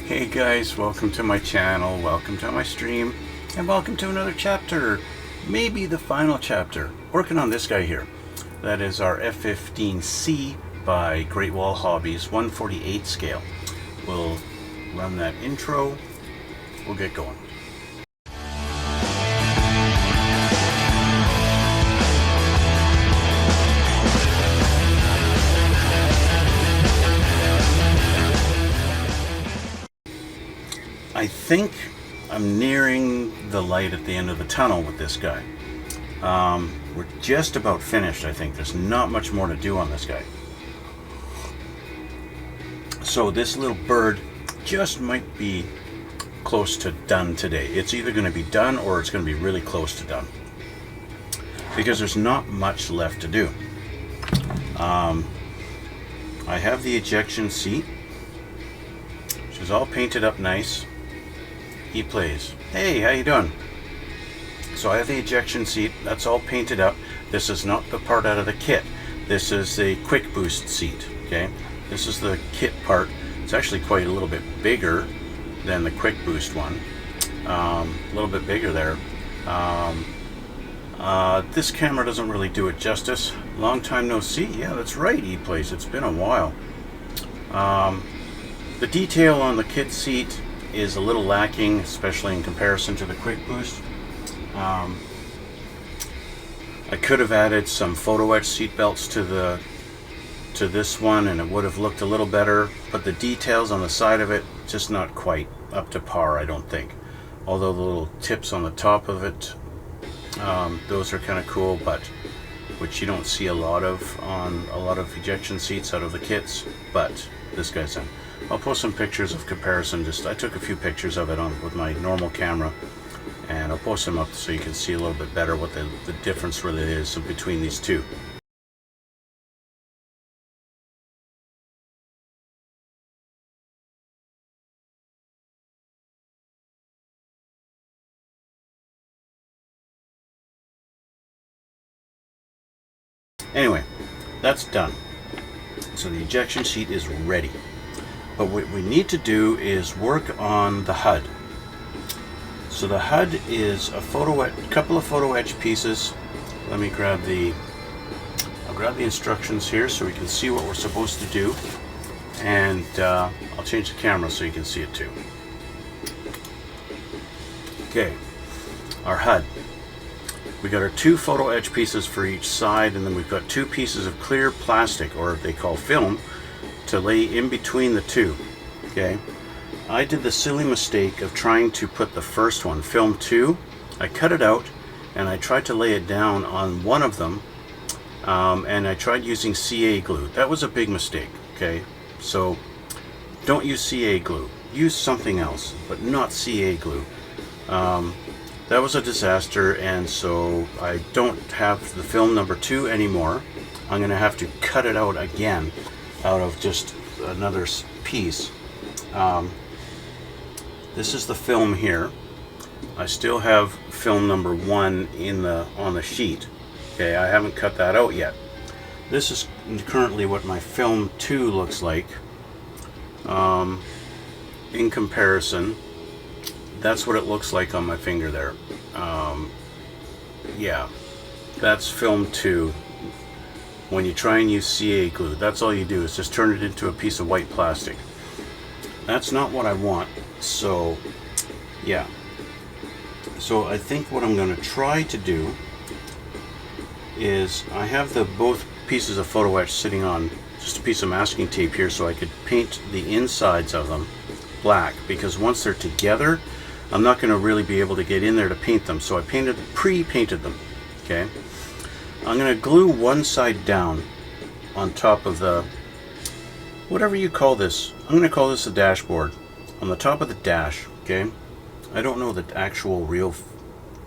Hey guys, welcome to my channel, welcome to my stream, and welcome to another chapter, maybe the final chapter. Working on this guy here. That is our F-15C by Great Wall Hobbies, 1/48 scale. We'll run that intro, we'll get going. I think I'm nearing the light at the end of the tunnel with this guy. We're just about finished, I think. There's not much more to do on this guy. So this little bird just might be close to done today. It's either going to be done or it's going to be really close to done, because there's not much left to do. I have the ejection seat, which is all painted up nice. He plays. Hey, how you doing? So I have the ejection seat. That's all painted up. This is not the part out of the kit. This is the quick boost seat. Okay, this is the kit part. It's actually quite a little bit bigger than the quick boost one. A little bit bigger there. This camera doesn't really do it justice. Long time no see. Yeah, that's right. He plays. It's been a while. The detail on the kit seat is a little lacking, especially in comparison to the quick boost. I could have added some photo etch seat belts to this one, and it would have looked a little better, but the details on the side of it just not quite up to par, I don't think. Although the little tips on the top of it, those are kind of cool, but which you don't see a lot of on a lot of ejection seats out of the kits, but this guy's in. I'll post some pictures of comparison. I took a few pictures of it with my normal camera, and I'll post them up so you can see a little bit better what the difference really is between these two. Anyway, that's done. So the ejection seat is ready. But what we need to do is work on the HUD. So the HUD is a couple of photo etch pieces. Let me grab I'll grab the instructions here so we can see what we're supposed to do. And I'll change the camera so you can see it too. Okay, our HUD. We got our two photo etch pieces for each side, and then we've got two pieces of clear plastic, or they call film, to lay in between the two. Okay, I did the silly mistake of trying to put the first one, film 2, I cut it out and I tried to lay it down on one of them, and I tried using CA glue. That was a big mistake. Okay, so don't use CA glue, use something else, but not CA glue. That was a disaster, and so I don't have the film number 2 anymore. I'm gonna have to cut it out again out of just another piece. This is the film here. I still have film number 1 on the sheet. Okay, I haven't cut that out yet. This is currently what my film 2 looks like. In comparison, that's what it looks like on my finger there. Yeah, that's film 2. When you try and use CA glue, that's all you do is just turn it into a piece of white plastic. That's not what I want. So yeah, so I think what I'm going to try to do is, I have both pieces of photo etch sitting on just a piece of masking tape here so I could paint the insides of them black, because once they're together I'm not going to really be able to get in there to paint them, so I pre-painted them. Okay, I'm going to glue one side down on top of the, whatever you call this, I'm going to call this the dashboard, on the top of the dash. Okay, I don't know the actual real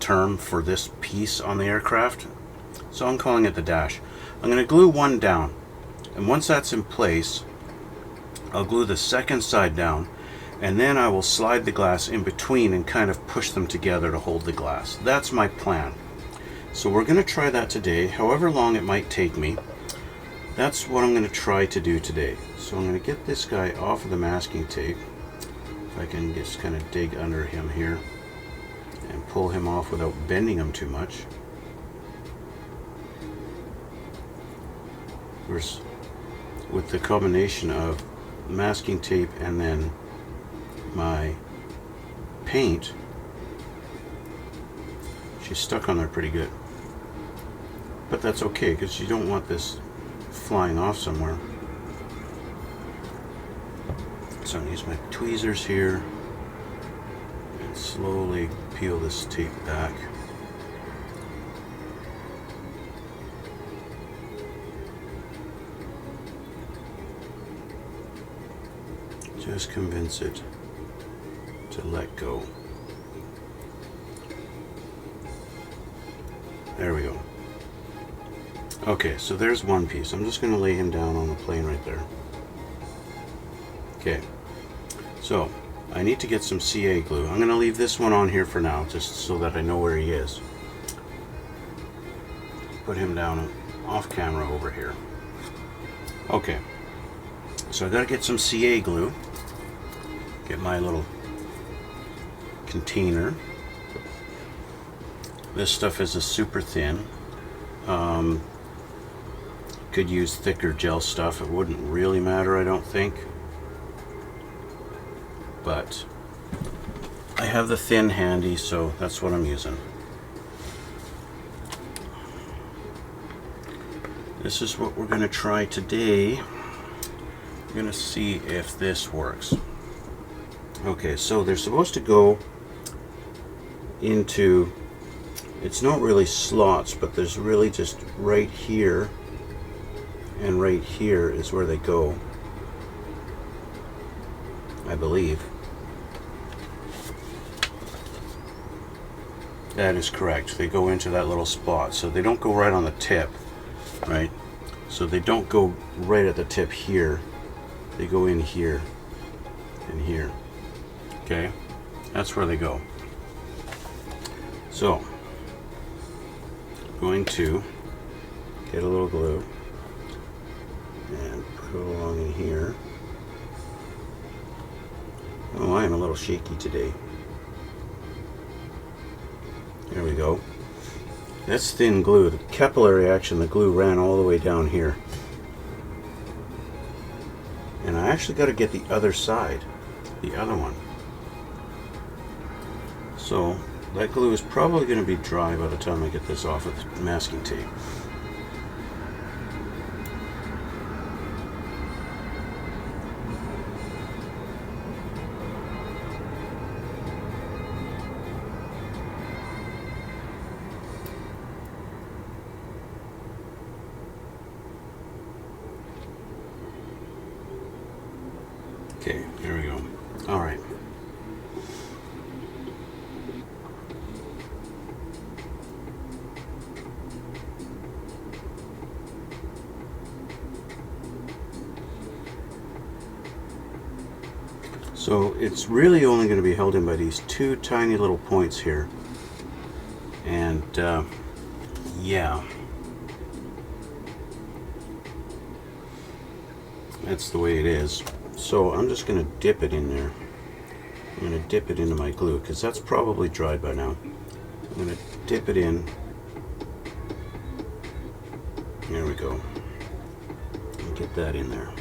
term for this piece on the aircraft, so I'm calling it the dash. I'm going to glue one down, and once that's in place I'll glue the second side down, and then I will slide the glass in between and kind of push them together to hold the glass. That's my plan. So we're going to try that today, however long it might take me. That's what I'm going to try to do today. So I'm going to get this guy off of the masking tape, If I can just kind of dig under him here and pull him off without bending him too much. Of course, with the combination of masking tape and then my paint, she's stuck on there pretty good. But that's okay, because you don't want this flying off somewhere. So I'm going to use my tweezers here and slowly peel this tape back. Just convince it to let go. There we go. Okay, so there's one piece. I'm just going to lay him down on the plane right there. Okay, so I need to get some CA glue. I'm going to leave this one on here for now, just so that I know where he is. Put him down off camera over here. Okay, so I got to get some CA glue. Get my little container. This stuff is a super thin. Could use thicker gel stuff. It wouldn't really matter, I don't think. But I have the thin handy, so that's what I'm using. This is what we're going to try today. We're going to see if this works. Okay, so they're supposed to go into, it's not really slots, but there's really just right here and right here is where they go, I believe. That is correct. They go into that little spot, so they don't go right on the tip, right? So they don't go right at the tip here. They go in here and here. Okay, that's where they go. So, I'm going to get a little glue and put it along in here. Oh, I am a little shaky today. There we go. That's thin glue. The capillary action, the glue ran all the way down here. And I actually got to get the other side, the other one. So that glue is probably going to be dry by the time I get this off with masking tape. Okay, there we go. All right. So it's really only going to be held in by these two tiny little points here. And yeah, that's the way it is. So I'm just going to dip it in there. I'm going to dip it into my glue because that's probably dried by now. I'm going to dip it in. There we go. And get that in there.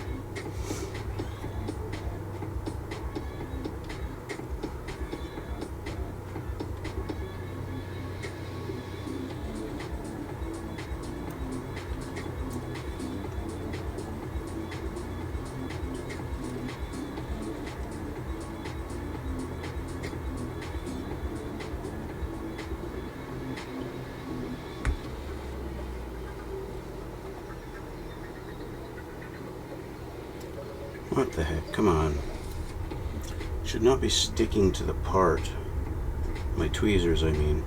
What the heck? Come on. Should not be sticking to the part. My tweezers, I mean.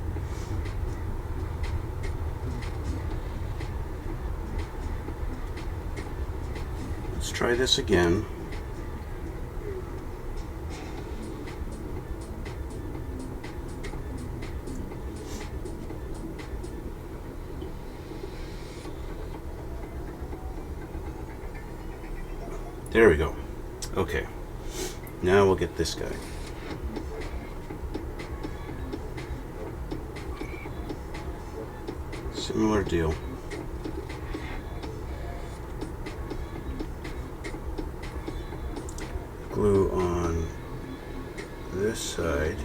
Let's try this again. There we go. Okay, now we'll get this guy. Similar deal. Glue on this side.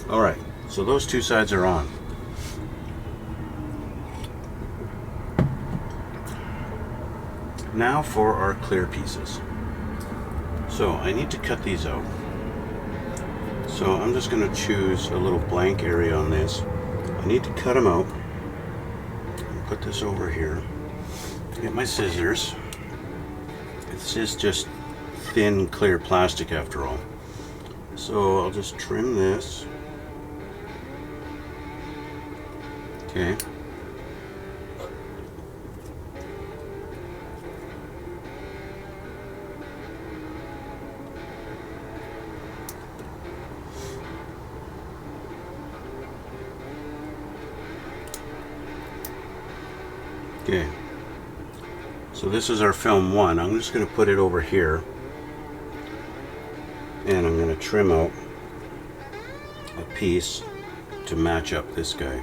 Alright, so those two sides are on. Now for our clear pieces. So I need to cut these out. So I'm just going to choose a little blank area on this. I need to cut them out. And put this over here. Get my scissors. This is just thin, clear plastic after all. So I'll just trim this. Okay. Okay, so this is our film 1. I'm just going to put it over here, and I'm going to trim out a piece to match up this guy.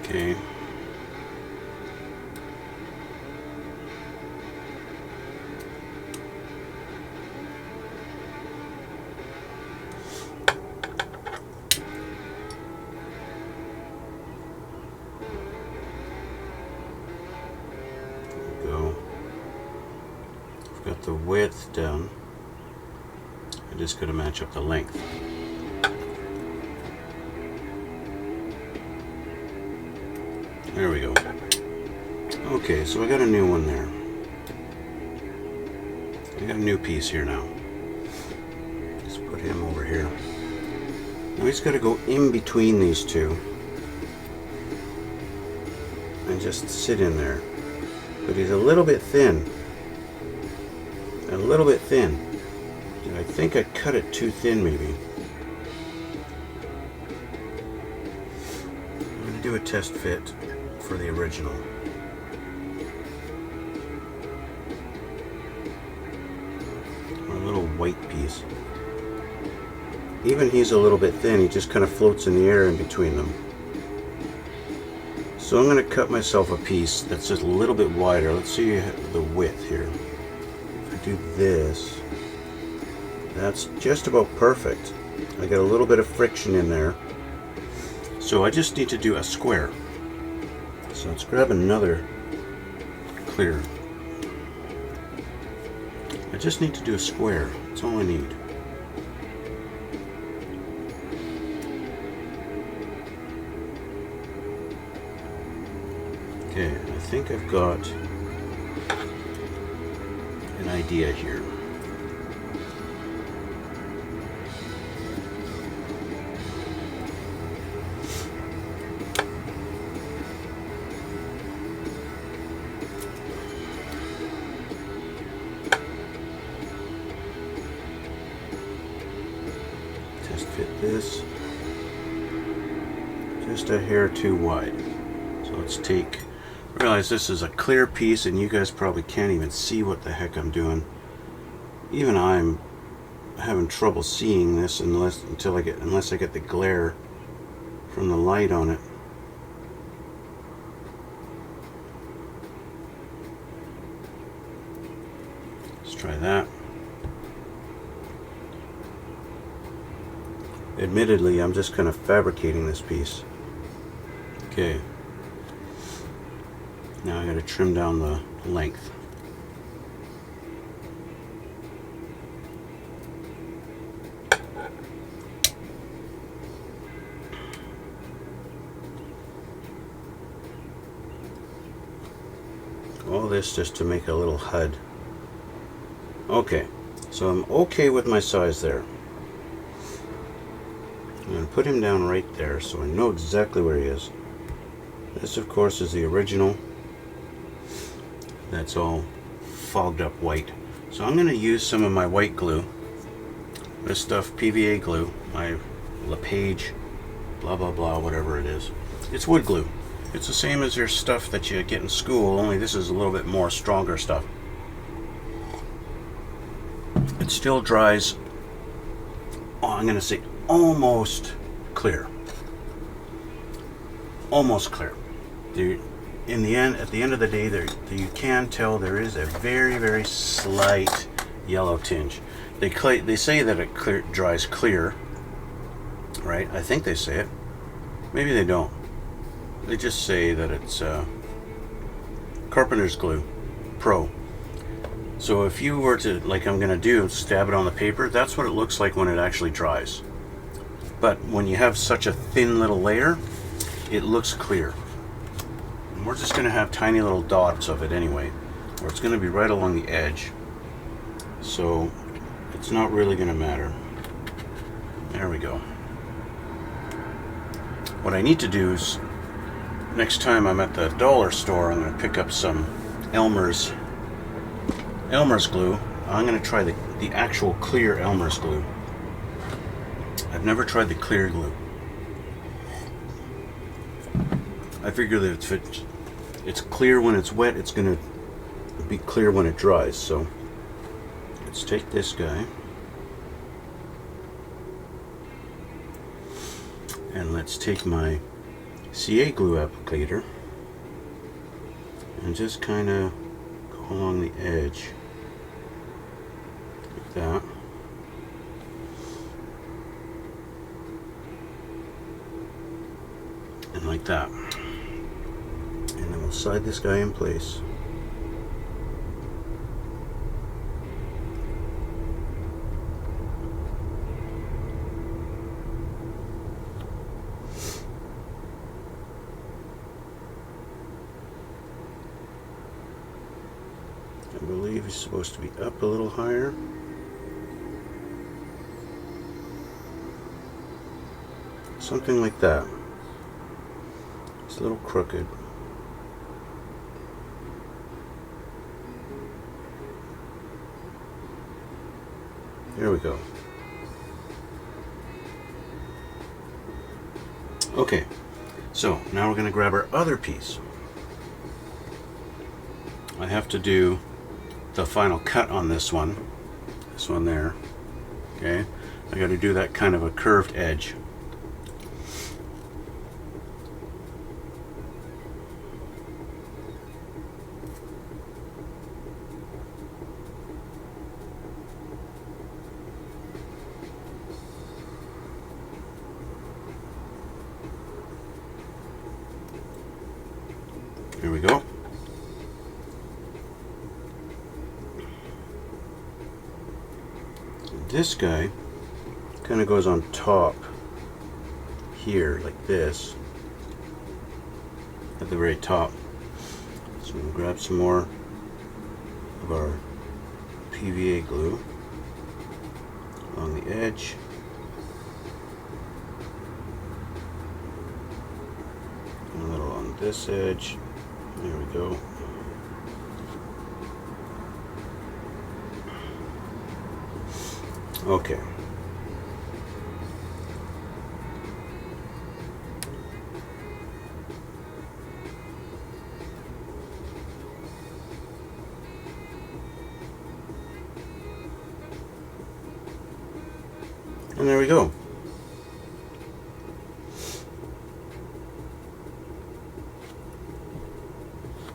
Okay. There we go. I've got the width down. I just got to match up the length. There we go. Okay, so I got a new one there. I got a new piece here now. Let's put him over here. Now he's got to go in between these two and just sit in there. But he's a little bit thin. A little bit thin. I think I cut it too thin maybe. I'm going to do a test fit for the original. A little white piece. Even he's a little bit thin, he just kind of floats in the air in between them. So I'm going to cut myself a piece that's just a little bit wider. Let's see the width here. If I do this, that's just about perfect. I got a little bit of friction in there. So I just need to do a square. So let's grab another clear. I just need to do a square. That's all I need. Okay, I think I've got an idea here. Test fit this. Just a hair too wide. So let's take, realize this is a clear piece and you guys probably can't even see what the heck I'm doing. Even I'm having trouble seeing this unless I get the glare from the light on it. Let's try that. Admittedly, I'm just kind of fabricating this piece. Okay. Now I got to trim down the length. All this just to make a little HUD. Okay, so I'm okay with my size there. I'm going to put him down right there so I know exactly where he is. This, of course, is the original. That's all fogged up white. So I'm going to use some of my white glue. This stuff, PVA glue, my LePage, blah blah blah, whatever it is. It's wood glue. It's the same as your stuff that you get in school, only this is a little bit more stronger stuff. It still dries, I'm going to say almost clear. Almost clear. In the end, at the end of the day, you can tell there is a very, very slight yellow tinge. They say that it dries clear, right? I think they say it. Maybe they don't. They just say that it's Carpenter's Glue Pro. So if you were to, like I'm going to do, stab it on the paper, that's what it looks like when it actually dries. But when you have such a thin little layer, it looks clear. And we're just going to have tiny little dots of it anyway, or it's going to be right along the edge. So it's not really going to matter. There we go. What I need to do is, next time I'm at the dollar store, I'm going to pick up some Elmer's glue. I'm going to try the actual clear Elmer's glue. I've never tried the clear glue. I figure that if it's clear when it's wet, it's going to be clear when it dries. So let's take this guy and let's take my CA glue applicator and just kind of go along the edge like that. And like that. And then we'll slide this guy in place. I believe it's supposed to be up a little higher. Something like that. It's a little crooked. There we go. Okay, so now we're going to grab our other piece. I have to do the final cut on this one there. Okay, I got to do that kind of a curved edge. Here we go. This guy kind of goes on top here like this at the very top. So we'll grab some more of our PVA glue along the edge. And a little on this edge. There we go. Okay. And there we go.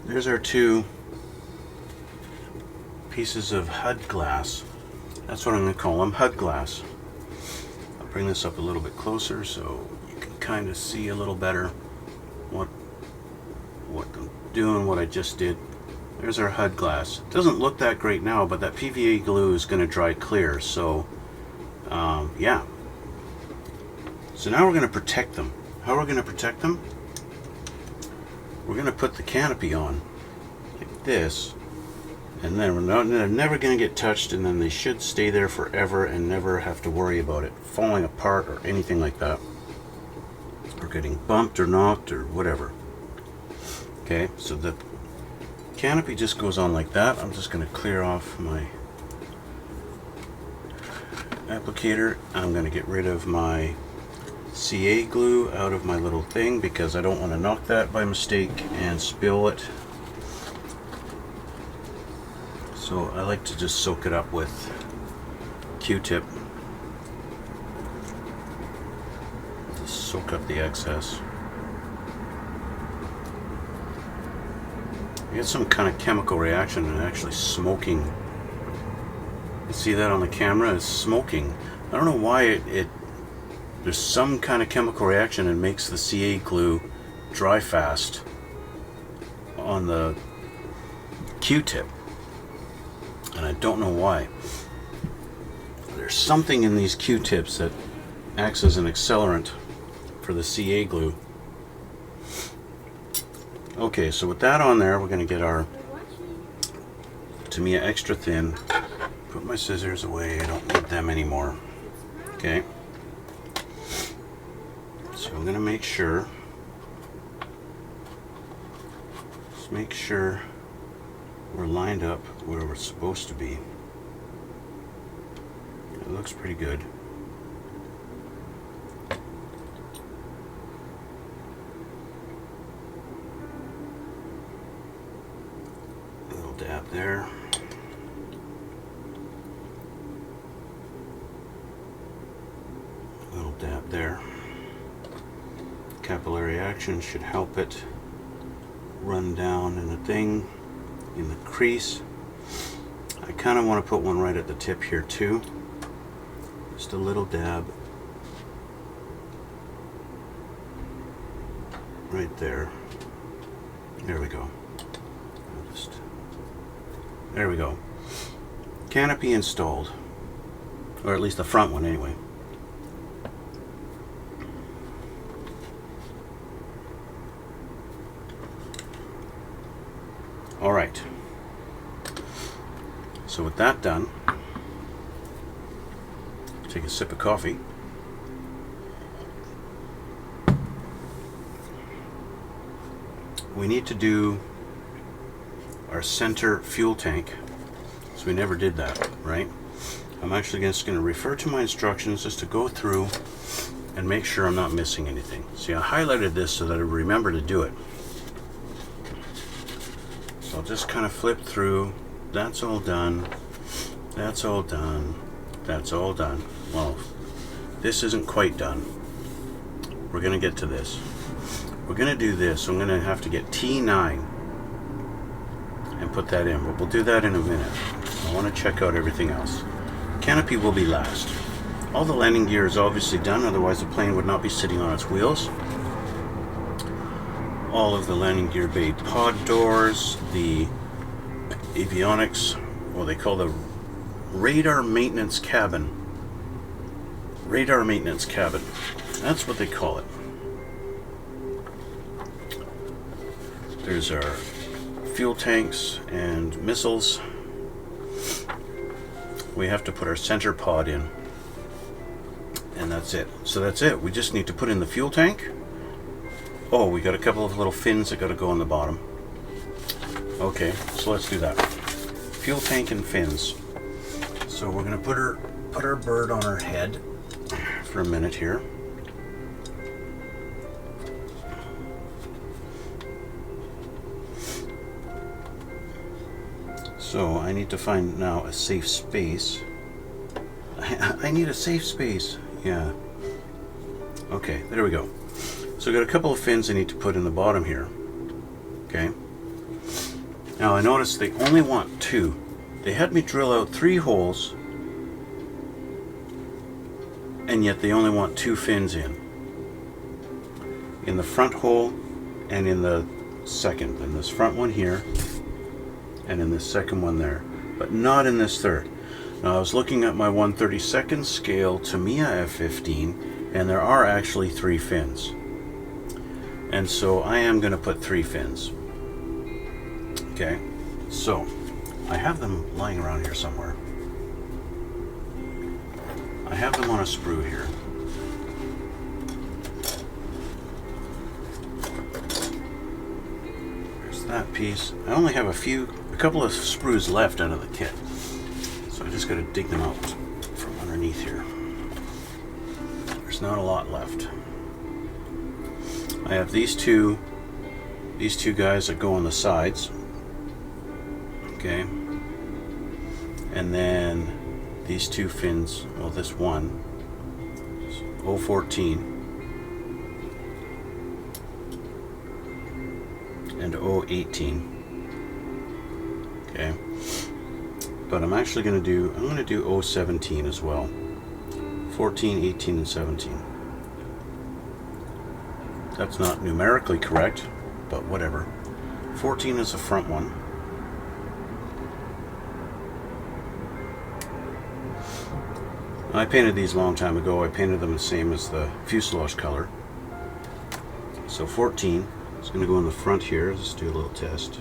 There's our two pieces of HUD glass. That's what I'm going to call them, HUD glass. I'll bring this up a little bit closer so you can kind of see a little better what I'm doing, what I just did. There's our HUD glass. It doesn't look that great now, but that PVA glue is going to dry clear, so yeah. So now we're going to protect them. How are we going to protect them? We're going to put the canopy on like this, and then they're never going to get touched, and then they should stay there forever and never have to worry about it falling apart or anything like that, or getting bumped or knocked or whatever. Okay, so the canopy just goes on like that. I'm just going to clear off my applicator. I'm going to get rid of my CA glue out of my little thing because I don't want to knock that by mistake and spill it. So I like to just soak it up with Q-tip. Just soak up the excess. You get some kind of chemical reaction and actually smoking. You see that on the camera? It's smoking. I don't know why there's some kind of chemical reaction and makes the CA glue dry fast on the Q-tip. And I don't know why. There's something in these Q-tips that acts as an accelerant for the CA glue. Okay, so with that on there, we're going to get our Tamiya extra thin. Put my scissors away, I don't need them anymore. Okay. So I'm going to make sure, just make sure we're lined up where we're supposed to be. It looks pretty good. A little dab there. A little dab there. Capillary action should help it run down in the thing, in the crease. I kind of want to put one right at the tip here too. Just a little dab. Right there. There we go. There we go. Canopy installed. Or at least the front one anyway. Alright. So with that done, take a sip of coffee. We need to do our center fuel tank. So we never did that, right? I'm actually just going to refer to my instructions just to go through and make sure I'm not missing anything. See, I highlighted this so that I remember to do it. So I'll just kind of flip through. That's all done. That's all done. That's all done. Well, this isn't quite done. We're going to get to this. We're going to do this. So I'm going to have to get T9 and put that in. But we'll do that in a minute. I want to check out everything else. Canopy will be last. All the landing gear is obviously done, otherwise the plane would not be sitting on its wheels. All of the landing gear bay pod doors, the avionics, what they call the radar maintenance cabin. Radar maintenance cabin. That's what they call it. There's our fuel tanks and missiles. We have to put our center pod in. And that's it. So that's it. We just need to put in the fuel tank. Oh, we got a couple of little fins that got to go on the bottom. Okay, so let's do that. Fuel tank and fins. So we're going to put our bird on her head for a minute here. So I need to find now a safe space. I need a safe space. Yeah. Okay, there we go. So I've got a couple of fins I need to put in the bottom here. Okay. Now I noticed they only want 2. They had me drill out 3 holes, and yet they only want 2 fins in the front hole and in the second. In this front one here and in this second one there, but not in this third. Now I was looking at my 1/32 scale Tamiya F-15, and there are actually 3 fins. And so I am going to put 3 fins. Okay, so I have them lying around here somewhere. I have them on a sprue here. that piece. I only have a couple of sprues left out of the kit, so I just got to dig them out from underneath here. There's not a lot left. I have these two guys that go on the sides, okay, and then these two fins. Well, this one is 014 and 018. Okay, but I'm actually going to do 017 as well. 14, 18, and 17. That's not numerically correct, but whatever. 14 is the front one. I painted these a long time ago. I painted them the same as the fuselage color. So 14 is going to go in the front here. Let's do a little test.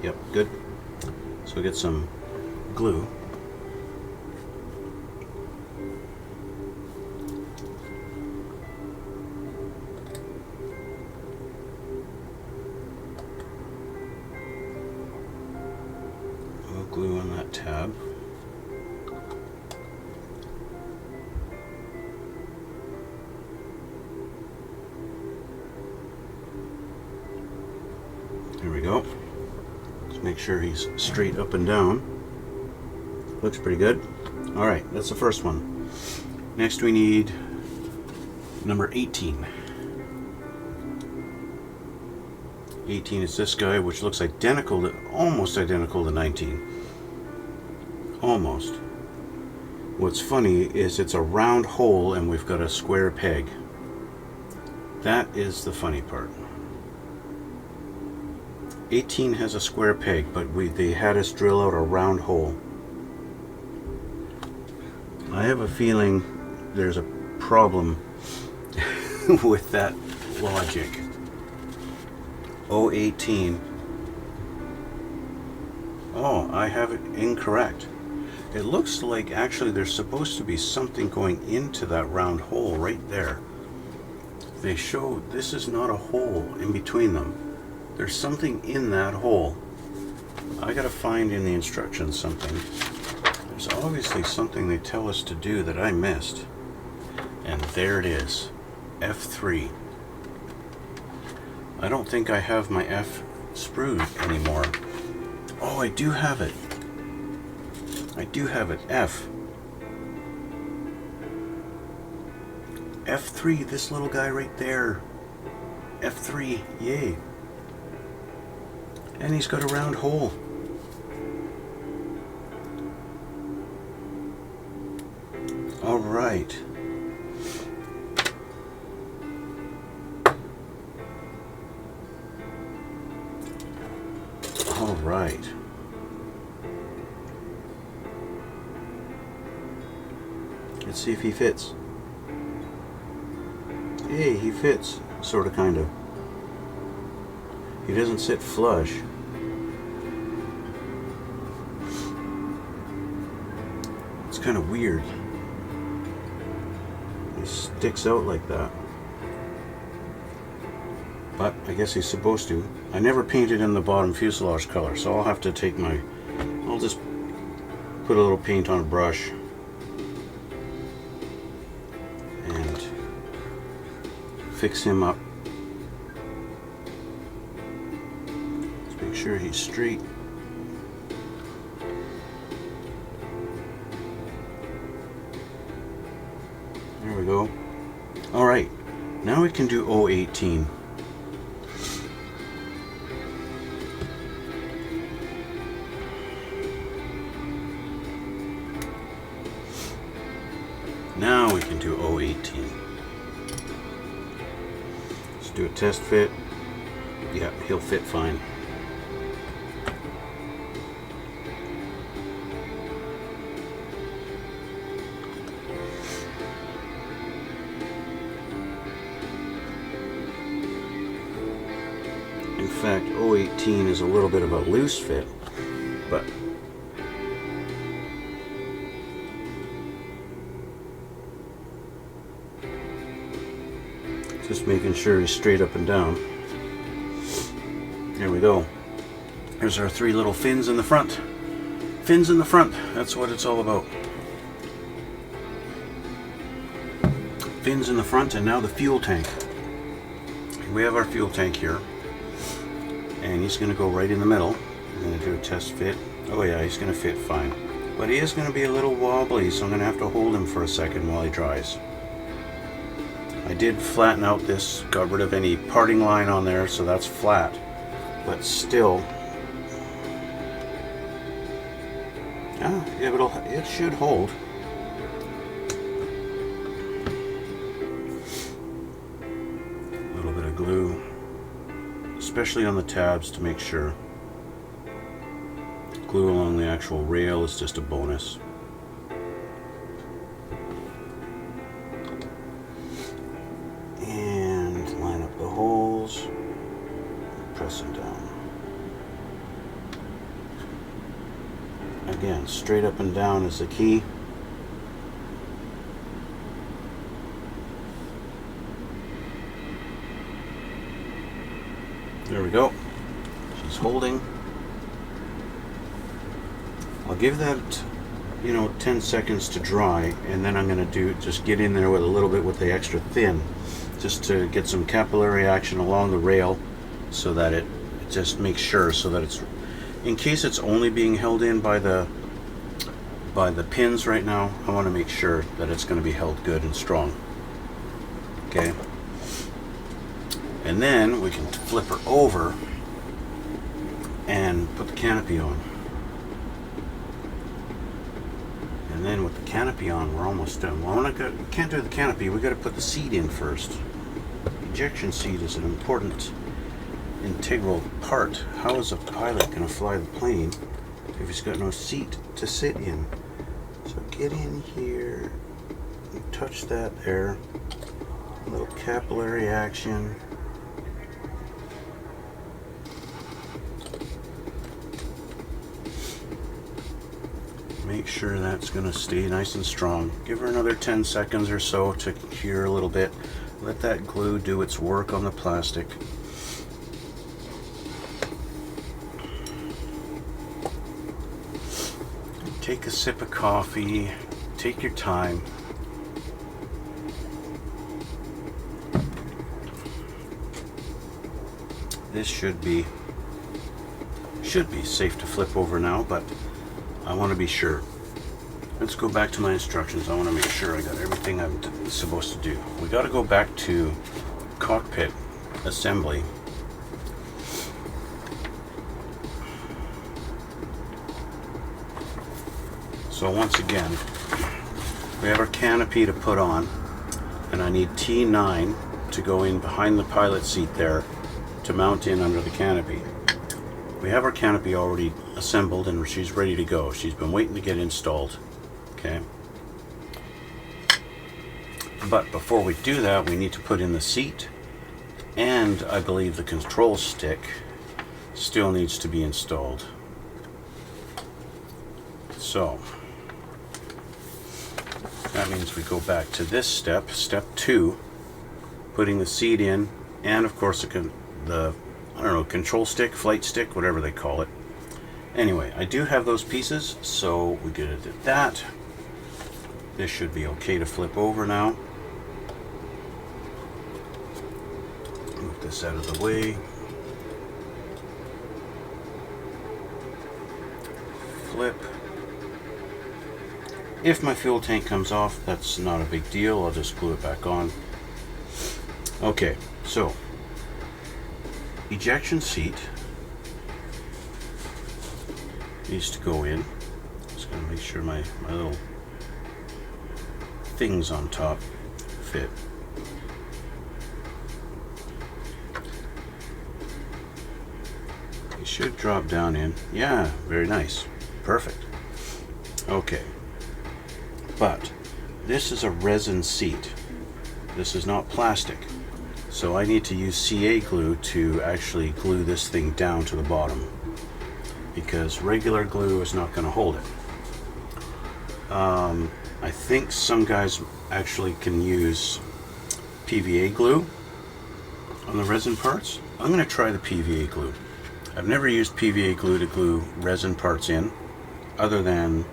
Yep, good. So we get some glue. Glue on that tab. There we go. Let's make sure he's straight up and down. Looks pretty good. All right, that's the first one. Next we need number 18. 18 is this guy, which looks identical to, almost identical to 19. Almost. What's funny is it's a round hole and we've got a square peg. That is the funny part. 18 has a square peg, but they had us drill out a round hole. I have a feeling there's a problem with that logic. 018. Oh, I have it incorrect. It looks like actually there's supposed to be something going into that round hole right there. They show this is not a hole in between them. There's something in that hole. I gotta find in the instructions something. There's obviously something they tell us to do that I missed. And there it is. F3. I don't think I have my F sprue anymore. Oh, I do have it. I do have it. F3, this little guy right there. F3, yay. And he's got a round hole. All right. All right. Let's see if he fits. Hey, he fits. Sort of, kind of. He doesn't sit flush. It's kind of weird. He sticks out like that. But I guess he's supposed to. I never painted in the bottom fuselage color, so I'll have to take I'll just put a little paint on a brush and fix him up. Let's make sure he's straight. There we go. All right, now we can do 018. Now we can do 018. Let's do a test fit. Yeah, he'll fit fine. In fact, 018 is a little bit of a loose fit, but just making sure he's straight up and down. There we go. Here's our 3 little fins in the front. Fins in the front, that's what it's all about. Fins in the front, and now the fuel tank. We have our fuel tank here, and he's going to go right in the middle. I'm going to do a test fit. Oh yeah, he's going to fit fine. But he is going to be a little wobbly, so I'm going to have to hold him for a second while he dries. I did flatten out this, got rid of any parting line on there, so that's flat. But still, it should hold. A little bit of glue, especially on the tabs to make sure. Glue along the actual rail is just a bonus. And line up the holes, press them down. Again, straight up and down is the key. There we go. She's holding. I'll give that, 10 seconds to dry, and then I'm going to just get in there with a little bit with the extra thin, just to get some capillary action along the rail, so that it just makes sure, so that it's, in case it's only being held in by the pins right now, I want to make sure that it's going to be held good and strong. Okay. And then we can flip her over and put the canopy on. And then with the canopy on, we're almost done. Well, we can't do the canopy, we got to put the seat in first. Ejection seat is an important, integral part. How is a pilot going to fly the plane if he's got no seat to sit in? So get in here, and touch that there. A little capillary action. Make sure that's going to stay nice and strong. Give her another 10 seconds or so to cure a little bit. Let that glue do its work on the plastic. Take a sip of coffee. Take your time. This should be safe to flip over now, but I want to be sure. Let's go back to my instructions. I want to make sure I got everything I'm supposed to do. We got to go back to cockpit assembly. So once again, we have our canopy to put on, and I need T9 to go in behind the pilot seat there to mount in under the canopy. We have our canopy already assembled and she's ready to go. She's been waiting to get installed. Okay. But before we do that, we need to put in the seat, and I believe the control stick still needs to be installed. So that means we go back to this step, step 2, putting the seat in, and of course the control stick, flight stick, whatever they call it. Anyway, I do have those pieces, so we get it at that. This should be okay to flip over now. Move this out of the way. Flip. If my fuel tank comes off, that's not a big deal. I'll just glue it back on. Okay, so ejection seat needs to go in. Just gonna make sure my little things on top fit. It should drop down in. Yeah, very nice. Perfect. Okay. But this is a resin seat. This is not plastic. So I need to use CA glue to actually glue this thing down to the bottom, because regular glue is not going to hold it. I think some guys actually can use PVA glue on the resin parts. I'm going to try the PVA glue. I've never used PVA glue to glue resin parts in, other than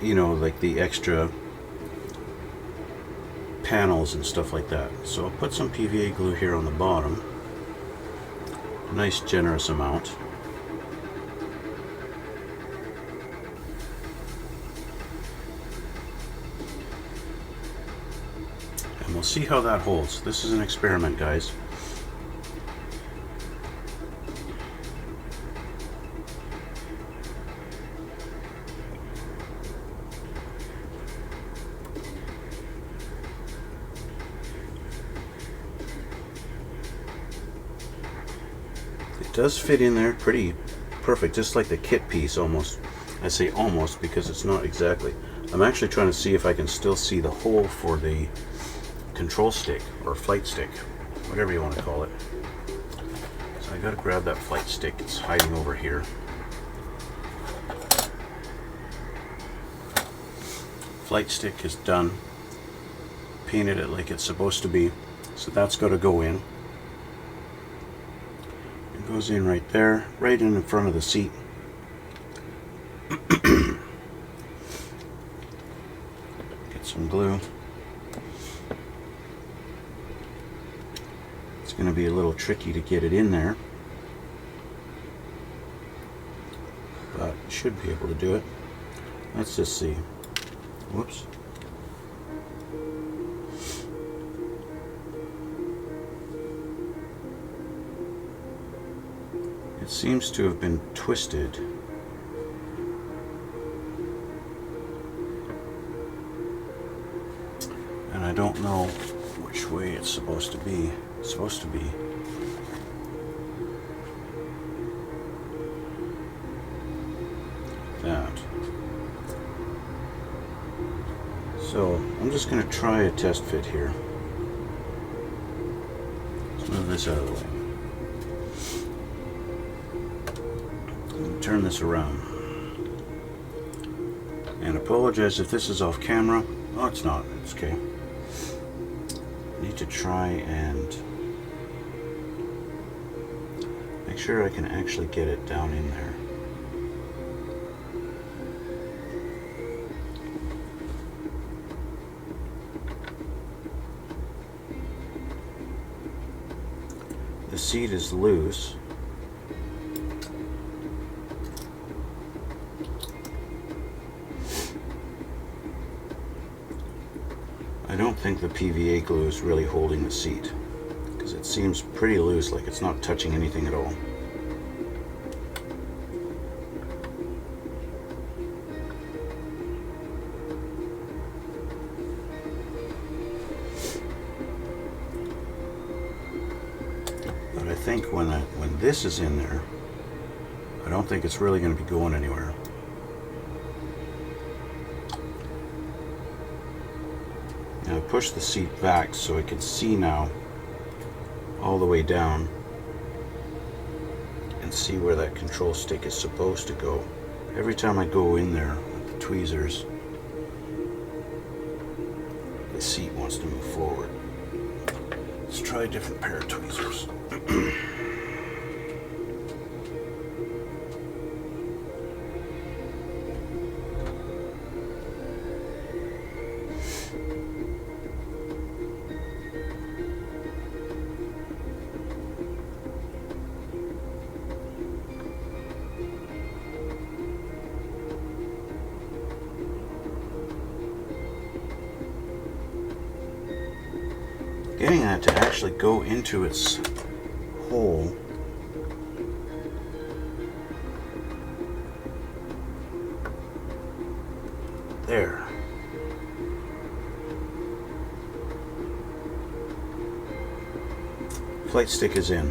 you know, like the extra panels and stuff like that. So I'll put some PVA glue here on the bottom, a nice generous amount. And we'll see how that holds. This is an experiment, guys. It does fit in there pretty perfect, just like the kit piece almost. I say almost because it's not exactly. I'm actually trying to see if I can still see the hole for the control stick or flight stick, whatever you want to call it. So I gotta grab that flight stick. It's hiding over here. Flight stick is done. Painted it like it's supposed to be. So that's got to go in. Goes in right there, right in front of the seat. Get some glue. It's going to be a little tricky to get it in there, but should be able to do it. Let's just see. Whoops. It seems to have been twisted. And I don't know which way it's supposed to be. It's supposed to be that. So I'm just going to try a test fit here. Let's move this out of the way. Turn this around. And apologize if this is off camera. Oh, it's not. It's okay. I need to try and make sure I can actually get it down in there. The seat is loose. I don't think the PVA glue is really holding the seat, because it seems pretty loose, like it's not touching anything at all. But I think when this is in there, I don't think it's really going to be going anywhere. Now I push the seat back so I can see now all the way down and see where that control stick is supposed to go. Every time I go in there with the tweezers, the seat wants to move forward. Let's try a different pair of tweezers. Getting that to actually go into its hole. There. Flight stick is in.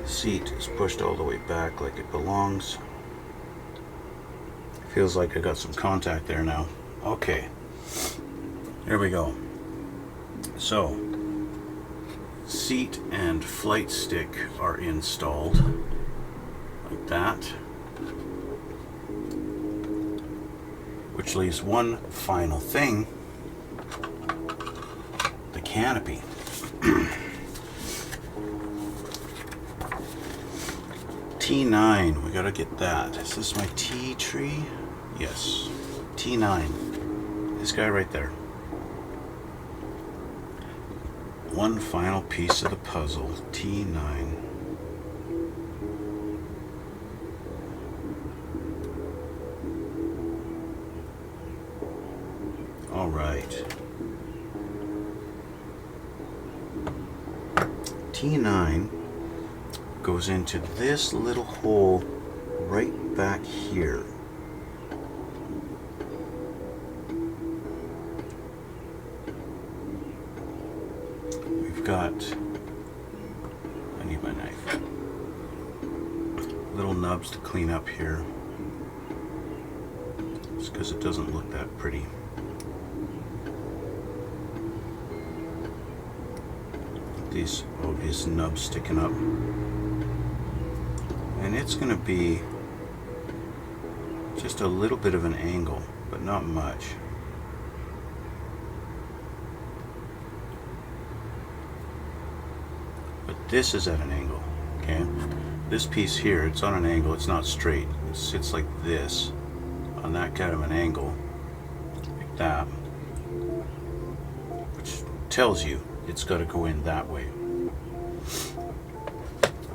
The seat is pushed all the way back like it belongs. Feels like I got some contact there now. Okay. Here we go. So, seat and flight stick are installed like that, which leaves one final thing: the canopy. T9, we gotta get that. Is this my T tree? Yes. T9. This guy right there. One final piece of the puzzle. T9. All right. T9 goes into this little hole right back here. We've got, I need my knife, little nubs to clean up here, just because it doesn't look that pretty. These obvious nubs sticking up, and it's going to be just a little bit of an angle, but not much. But this is at an angle, okay? This piece here, it's on an angle, it's not straight. It sits like this, on that kind of an angle, like that, which tells you it's got to go in that way.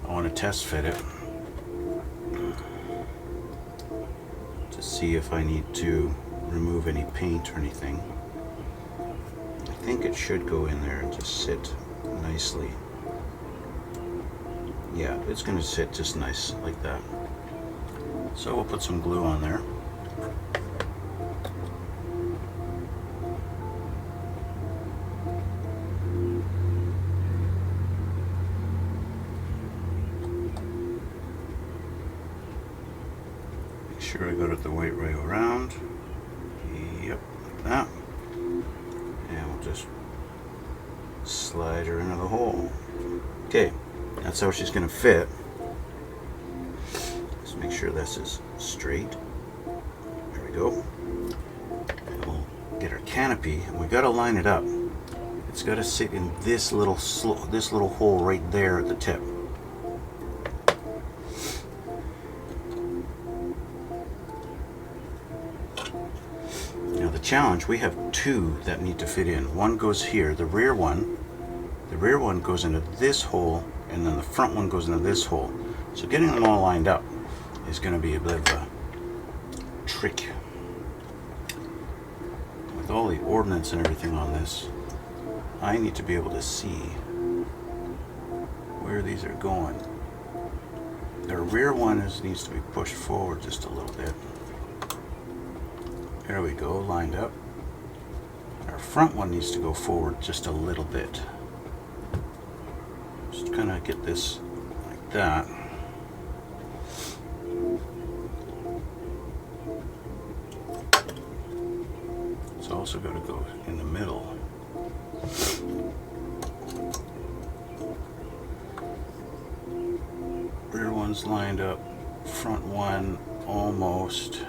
I want to test fit it to see if I need to remove any paint or anything. I think it should go in there and just sit nicely. Yeah, it's going to sit just nice like that. So we'll put some glue on there. Make sure I got it the right way around. Yep, like that. And we'll just slide her into the hole. Okay. That's how she's going to fit. Let's make sure this is straight. There we go. And we'll get our canopy, and we got to line it up. It's got to sit in this little hole right there at the tip. Now the challenge, we have two that need to fit in. One goes here, the rear one goes into this hole, and then the front one goes into this hole. So getting them all lined up is going to be a bit of a trick. With all the ordnance and everything on this, I need to be able to see where these are going. The rear one needs to be pushed forward just a little bit. There we go, lined up. Our front one needs to go forward just a little bit. Just kind of get this like that. It's also got to go in the middle. Rear one's lined up, front one almost.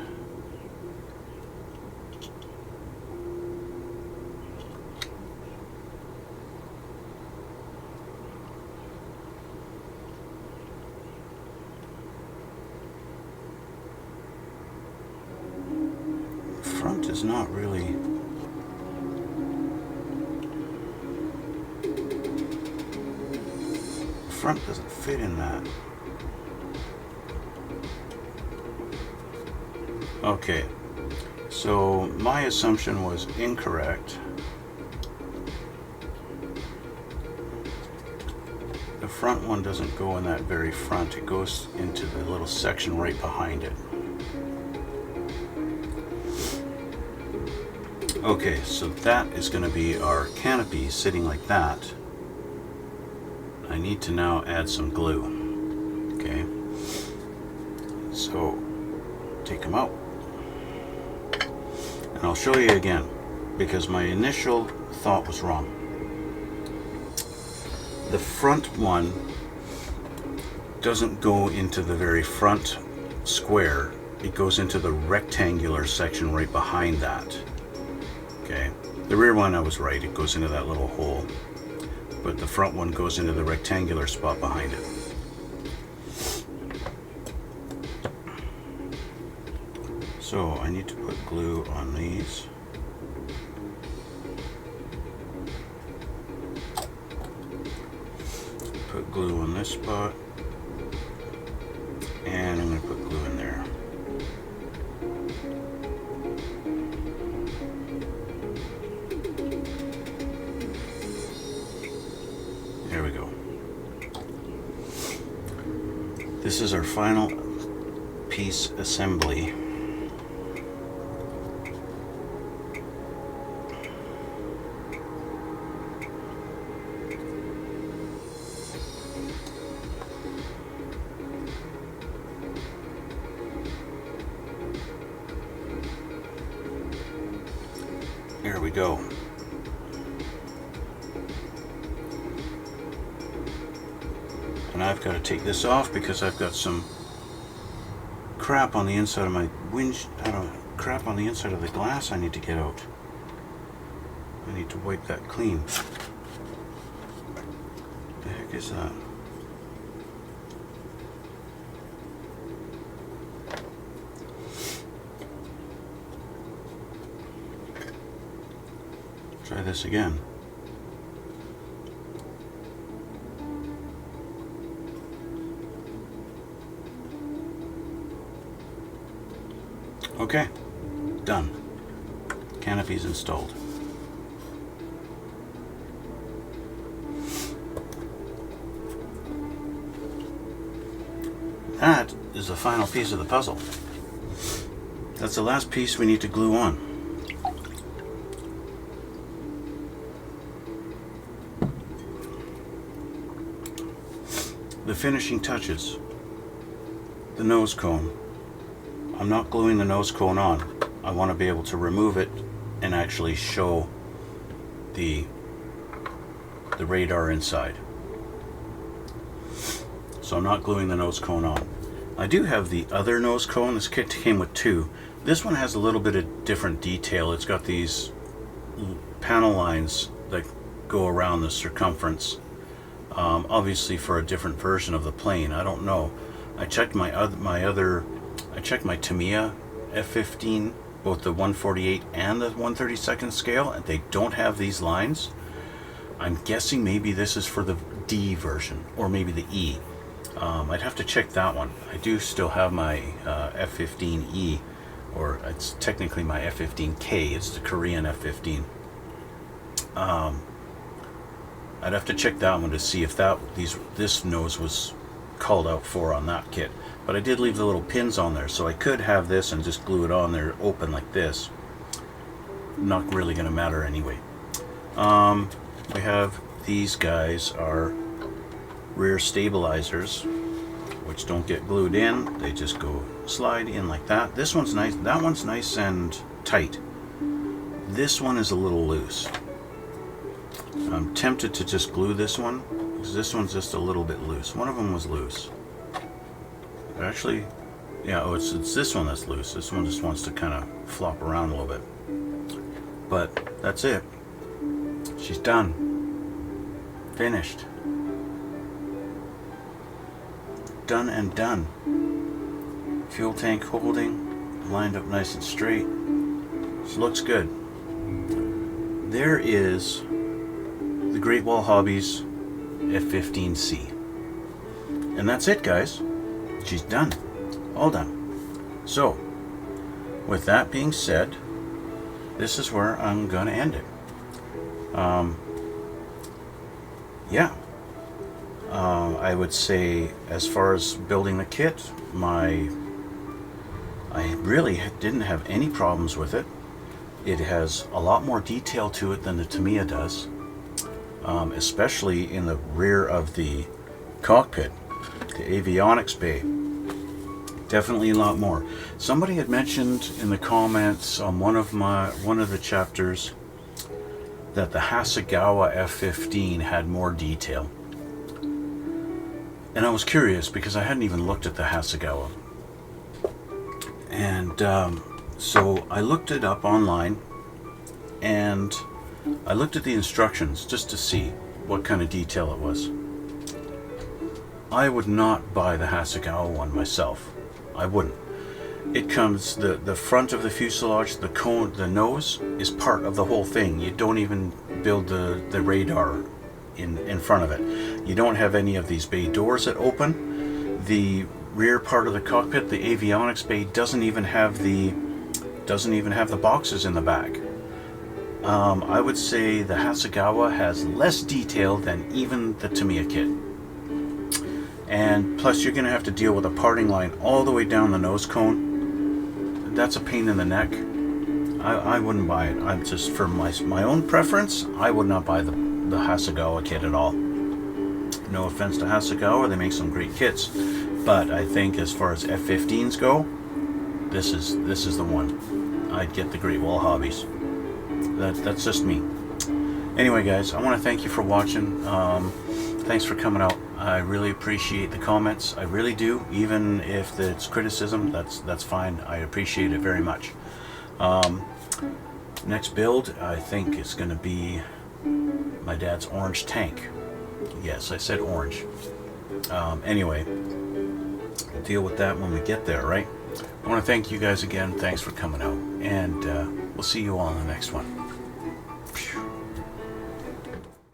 Front is not really. Front doesn't fit in that. Okay, so my assumption was incorrect. The front one doesn't go in that very front, it goes into the little section right behind it. Okay, so that is going to be our canopy sitting like that. I need to now add some glue. Okay, so take them out. And I'll show you again, because my initial thought was wrong. The front one doesn't go into the very front square. It goes into the rectangular section right behind that. Okay, the rear one I was right, it goes into that little hole. but the front one goes into the rectangular spot behind it. So I need to put glue on these. Put glue on this spot, and I'm going to put glue in there. There we go. This is our final piece assembly. Here we go. And I've got to take this off because I've got some crap on the inside of my crap on the inside of the glass I need to get out. I need to wipe that clean. What the heck is that? Try this again. Okay, done. Canopy's installed. That is the final piece of the puzzle. That's the last piece we need to glue on. The finishing touches. The nose cone. I'm not gluing the nose cone on. I want to be able to remove it and actually show the radar inside. So I'm not gluing the nose cone on. I do have the other nose cone. This kit came with two. This one has a little bit of different detail. It's got these panel lines that go around the circumference. Obviously for a different version of the plane. I don't know. I checked my Tamiya F-15, both the 148 and the 132nd scale, and they don't have these lines. I'm guessing maybe this is for the D version, or maybe the E. I'd have to check that one. I do still have my F-15E, or it's technically my F-15K. It's the Korean F-15. I'd have to check that one to see if this nose was called out for on that kit. But I did leave the little pins on there, so I could have this and just glue it on there open like this. Not really going to matter anyway. We have these guys are rear stabilizers, which don't get glued in. They just go slide in like that. This one's nice. That one's nice and tight. This one is a little loose. I'm tempted to just glue this one because this one's just a little bit loose. One of them was loose. Actually, yeah, oh, it's this one that's loose. This one just wants to kind of flop around a little bit. But that's it. She's done. Finished. Done and done. Fuel tank holding, lined up nice and straight. This looks good. There is the Great Wall Hobbies F-15C. And that's it, guys. She's done. All done. So, with that being said, this is where I'm going to end it. I would say, as far as building the kit, I really didn't have any problems with it. It has a lot more detail to it than the Tamiya does, especially in the rear of the cockpit, the avionics bay. Definitely a lot more. Somebody had mentioned in the comments on one of the chapters that the Hasegawa F-15 had more detail. And I was curious because I hadn't even looked at the Hasegawa. And so I looked it up online and I looked at the instructions just to see. what kind of detail it was. I would not buy the Hasegawa one myself. I wouldn't. It comes, the front of the fuselage, the cone, the nose is part of the whole thing. You don't even build the radar in front of it. You don't have any of these bay doors that open. The rear part of the cockpit, the avionics bay, doesn't even have the boxes in the back. I would say the Hasegawa has less detail than even the Tamiya kit. And plus you're going to have to deal with a parting line all the way down the nose cone. That's a pain in the neck. I wouldn't buy it. I'm just, for my own preference, I would not buy the Hasegawa kit at all. No offense to Hasegawa, they make some great kits. But I think as far as F-15s go, this is the one. I'd get the Great Wall Hobbies. That's just me. Anyway, guys, I want to thank you for watching. Thanks for coming out. I really appreciate the comments. I really do. Even if it's criticism, that's fine. I appreciate it very much. Next build, I think, is going to be my dad's orange tank. Yes, I said orange. Anyway, we'll deal with that when we get there, right? I want to thank you guys again. Thanks for coming out, and we'll see you all in the next one.